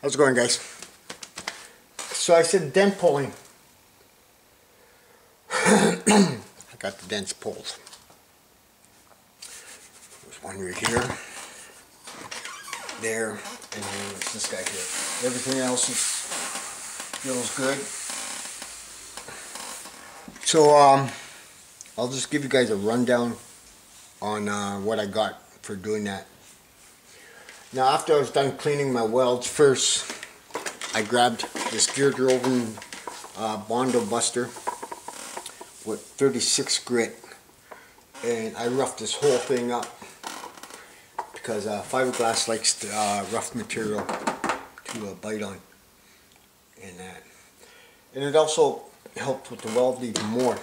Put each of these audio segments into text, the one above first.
How's it going, guys? So I said dent pulling. I got the dents pulled. There's one right here, there, and then there's this guy here. Everything else feels good. So I'll just give you guys a rundown on what I got for doing that. Now, after I was done cleaning my welds, first I grabbed this gear driven Bondo Buster with 36 grit, and I roughed this whole thing up because fiberglass likes rough material to bite on, and it also helped with the weld even more.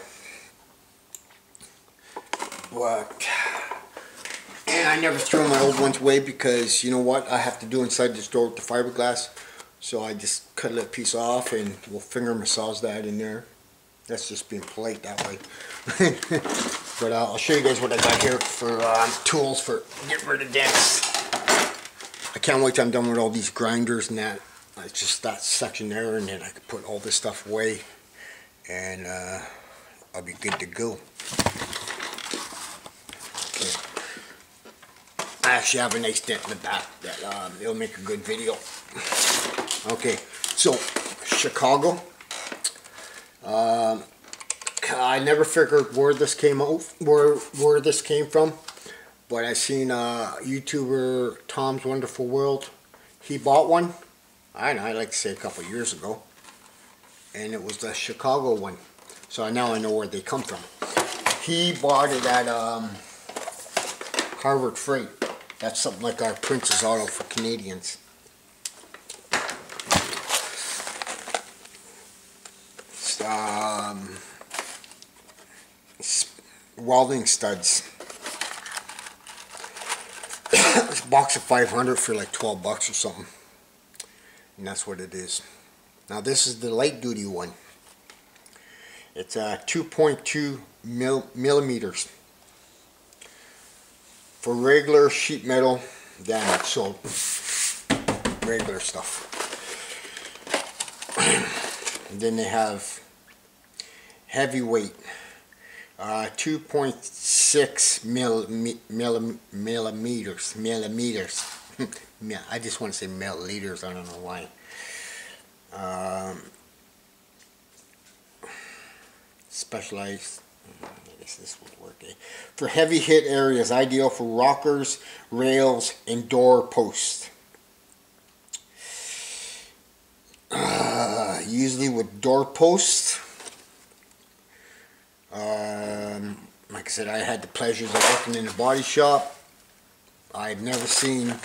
And I never threw my old ones away because, you know what, I have to do inside this door with the fiberglass. So I just cut a little piece off and we'll finger massage that in there. That's just being polite that way. But I'll show you guys what I got here for tools for getting rid of dents. I can't wait till I'm done with all these grinders and that. It's just that section there, and then I can put all this stuff away and I'll be good to go. I actually have a nice dent in the back that it'll make a good video. Okay, so Chicago. I never figured where this came out, where this came from, but I seen YouTuber Tom's Wonderful World. He bought one. I don't know, I'd like to say a couple years ago, and it was the Chicago one. So now I know where they come from. He bought it at Harvard Freight. That's something like our Princess Auto for Canadians. Welding studs. This box of 500 for like 12 bucks or something. And that's what it is. Now this is the light duty one. It's 2.2 millimeters. For regular sheet metal damage, so regular stuff. And then they have heavyweight, 2.6 millimeters. I just want to say milliliters, I don't know why. Specialized. I guess this would work. For heavy hit areas, ideal for rockers, rails, and door posts. Usually with door posts. Like I said, I had the pleasures of working in a body shop. I've never seen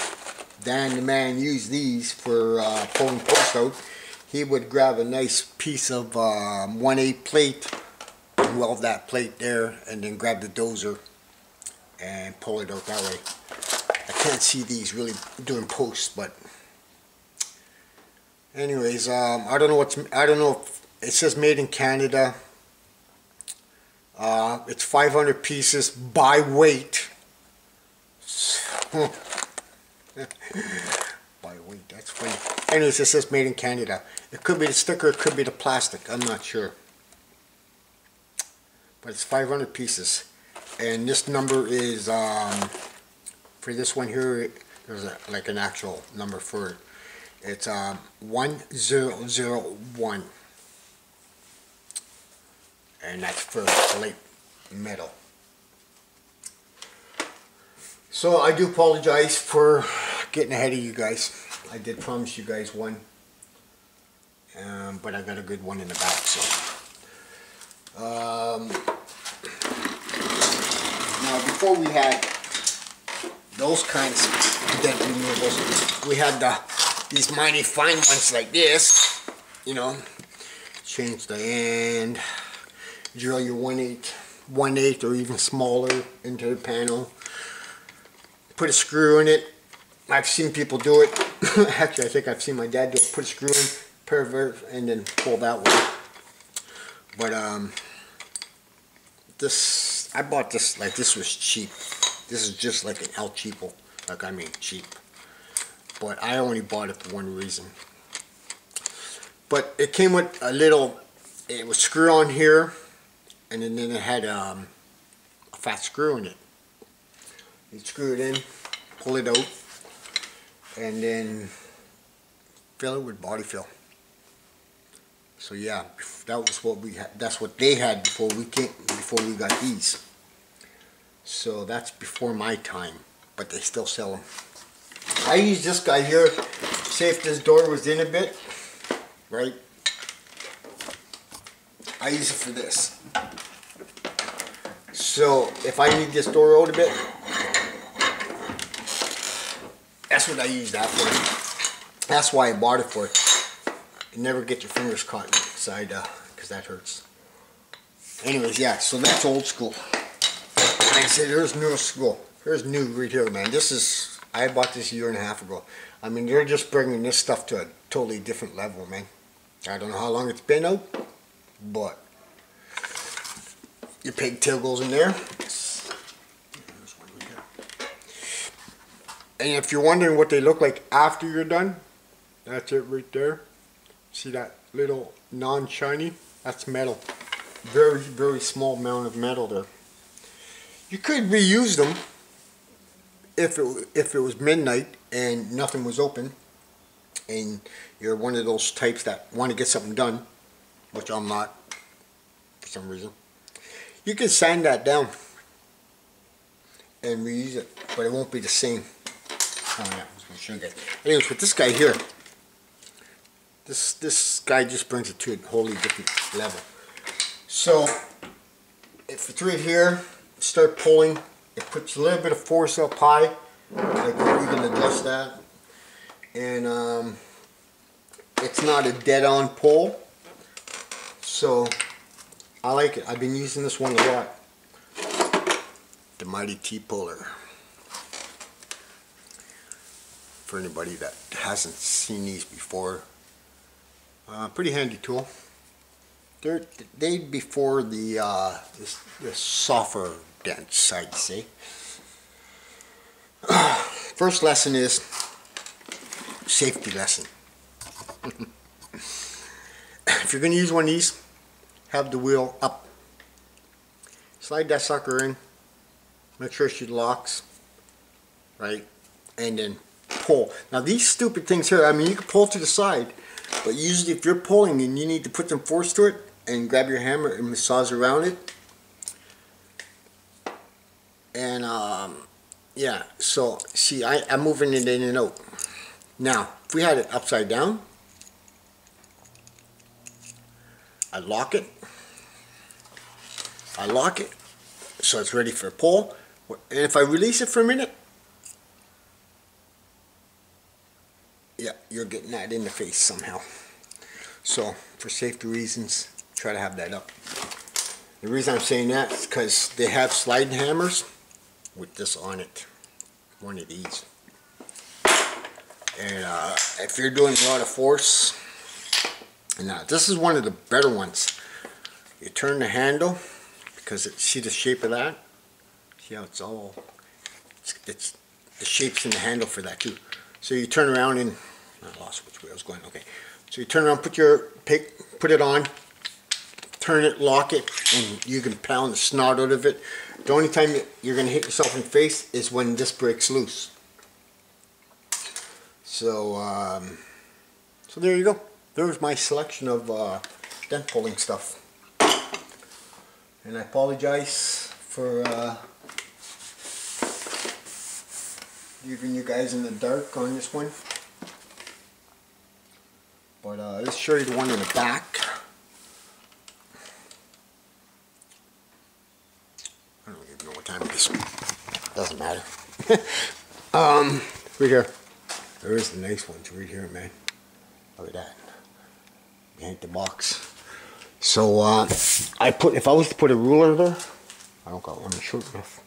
Dan the man use these for pulling posts out. He would grab a nice piece of 1/8 plate, weld that plate there, and then grab the dozer and pull it out that way. I can't see these really doing posts, but anyways, I don't know if it says made in Canada. It's 500 pieces by weight. By weight, that's funny. Anyways, it says made in Canada. It could be the sticker, it could be the plastic, I'm not sure. But it's 500 pieces, and this number is for this one here. There's like an actual number for it. It's 1001, and that's for light metal. So I do apologize for getting ahead of you guys. I did promise you guys one, but I got a good one in the back. So. Now, before we had those kinds of dent removals, we had these mighty fine ones like this. You know, change the end, drill your 1/8 or even smaller into the panel, put a screw in it. I've seen people do it. Actually, I think I've seen my dad do it. Put a screw in, pervert, and then pull that way. But this, I bought this like this was cheap. This is just like an El Cheapo, like I mean cheap. but I only bought it for one reason. But it came with a little, it was screw on here, and then it had a fat screw in it. You screw it in, pull it out, and then fill it with body fill. So yeah, that was what we had. That's what they had before we got these. So that's before my time, but they still sell them. I use this guy here. Say if this door was in a bit, right? I use it for this. So if I need this door out a bit, that's what I use that for. That's why I bought it for. You never get your fingers caught inside, because that hurts. Anyways, yeah, so that's old school. Like I said, here's new school. Here's new right here, man. This is, I bought this a year and a half ago. I mean, they're just bringing this stuff to a totally different level, man. I don't know how long it's been out, but your pigtail goes in there. And if you're wondering what they look like after you're done, that's it right there. See that little non-shiny? That's metal. Very, very small amount of metal there. You could reuse them if it was midnight and nothing was open, and you're one of those types that want to get something done, which I'm not for some reason. You can sand that down and reuse it, but it won't be the same. Oh yeah, I was going to show you guys. Anyways, with this guy here, this guy just brings it to a wholly different level. So if it's right here, start pulling, it puts a little bit of force up high, like we can adjust that, and it's not a dead-on pull, so I like it. I've been using this one a lot, the Mighty T-Puller. For anybody that hasn't seen these before, pretty handy tool. They'd before the softer dents, I'd say. First lesson is safety lesson. If you're going to use one of these, have the wheel up. Slide that sucker in. Make sure she locks, right? And then pull. Now these stupid things here, I mean, you can pull to the side, but usually if you're pulling and you need to put some force to it, and grab your hammer and massage around it. And yeah, so see, I'm moving it in and out. Now, if we had it upside down, I lock it, so it's ready for a pull. And if I release it for a minute, yeah, you're getting that in the face somehow. So, for safety reasons, try to have that up. The reason I'm saying that is because they have sliding hammers with this on it. One of these. And if you're doing a lot of force, now this is one of the better ones. You turn the handle, because see the shape of that? See how it's all, it's the shape's in the handle for that too. So you turn around and, I lost which way I was going, okay. So you turn around, put it on, turn it, lock it, and you can pound the snot out of it. The only time you're going to hit yourself in the face is when this breaks loose. So, so there you go. There's my selection of dent pulling stuff. And I apologize for leaving you guys in the dark on this one. But let's show you the one in the back. I don't even know what time it is. Doesn't matter. Right here. There is the nice ones right here, man. Look at that. Behind the box. So if I was to put a ruler there, I don't got one short enough.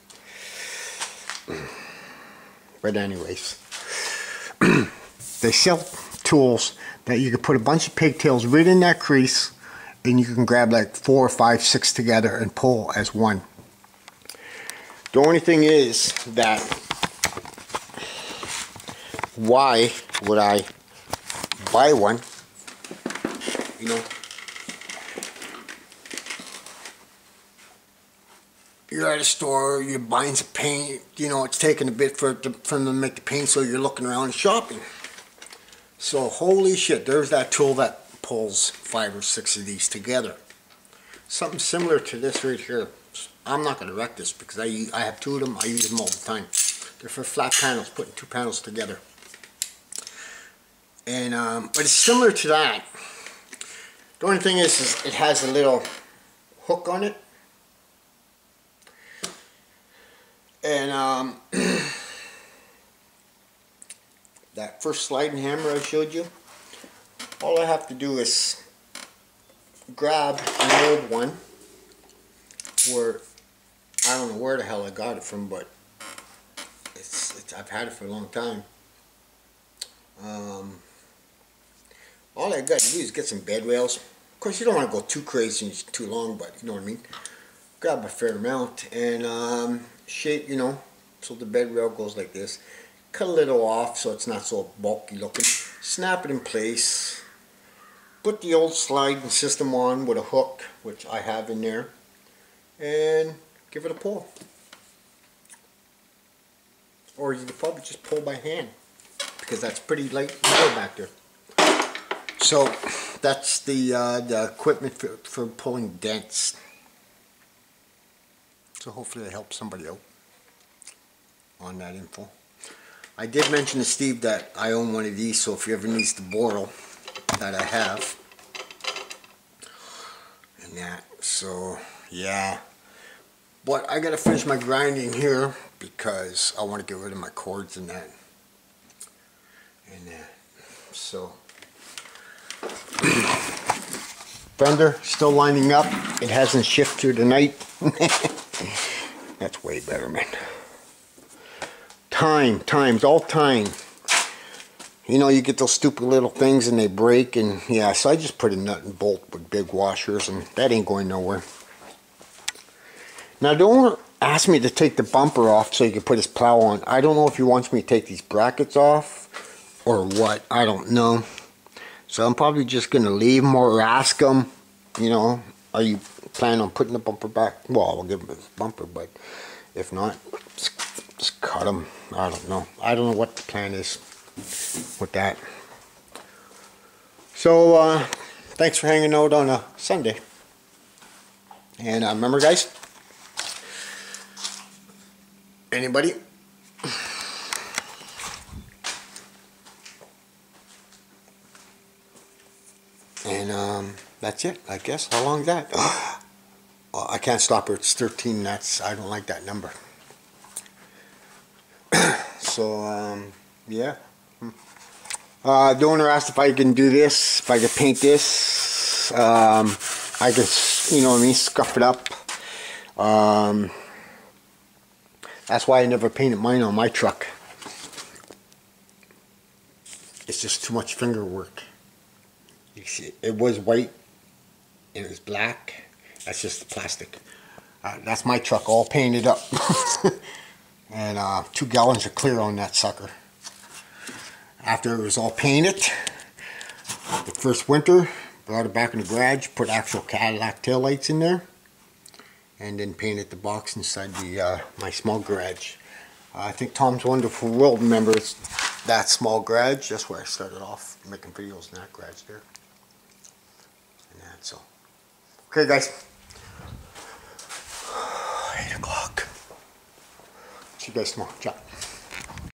But anyways, they sell tools that you can put a bunch of pigtails right in that crease, and you can grab like 4, 5, 6 together and pull as one. The only thing is that why would I buy one? You know, you're at a store, you're buying some paint, you know, it's taking a bit for them to make the paint, so you're looking around and shopping. So holy shit, there's that tool that pulls 5 or 6 of these together. Something similar to this right here. I'm not going to wreck this because I have 2 of them. I use them all the time. They're for flat panels, putting 2 panels together. And but it's similar to that. The only thing is it has a little hook on it. And that first sliding hammer I showed you, all I have to do is grab an old one, where I don't know where the hell I got it from, but I've had it for a long time. All I got to do is get some bed rails. Of course, you don't want to go too crazy and too long, but you know what I mean. Grab a fair amount and shape, you know, so the bed rail goes like this. Cut a little off so it's not so bulky looking. Snap it in place. Put the old sliding system on with a hook, which I have in there, and give it a pull. Or you could probably just pull by hand, because that's pretty light back there. So that's the equipment for pulling dents. So hopefully that helps somebody out on that info. I did mention to Steve that I own one of these, so if he ever needs to borrow, that I have. And that, so yeah. But I gotta finish my grinding here because I want to get rid of my cords and that. And that. So fender still lining up. It hasn't shifted through the night. That's way better, man. Time's all time. You know, you get those stupid little things and they break, and yeah, so I just put a nut and bolt with big washers, and that ain't going nowhere. Now, don't ask me to take the bumper off so you can put his plow on. I don't know if he wants me to take these brackets off or what. I don't know. So I'm probably just going to leave him or ask him, you know, are you planning on putting the bumper back? Well, I'll give him his bumper, but if not, just cut him. I don't know. I don't know what the plan is with that. So, thanks for hanging out on a Sunday. And remember, guys, anybody? And that's it, I guess. How long is that? Oh, I can't stop her. It's 13. I don't like that number. So, yeah. The owner asked if I can do this, if I can paint this. I can, you know what I mean, scuff it up. That's why I never painted mine on my truck. It's just too much finger work. You see, it was white and it was black. That's just the plastic. That's my truck all painted up. And 2 gallons of clear on that sucker. After it was all painted, the first winter, brought it back in the garage, put actual Cadillac taillights in there, and then painted the box inside the my small garage. I think Tom's Wonderful World remembers that small garage. That's where I started off making videos in that garage there. And that, so. Okay, guys. 8 o'clock. See you guys tomorrow. Ciao.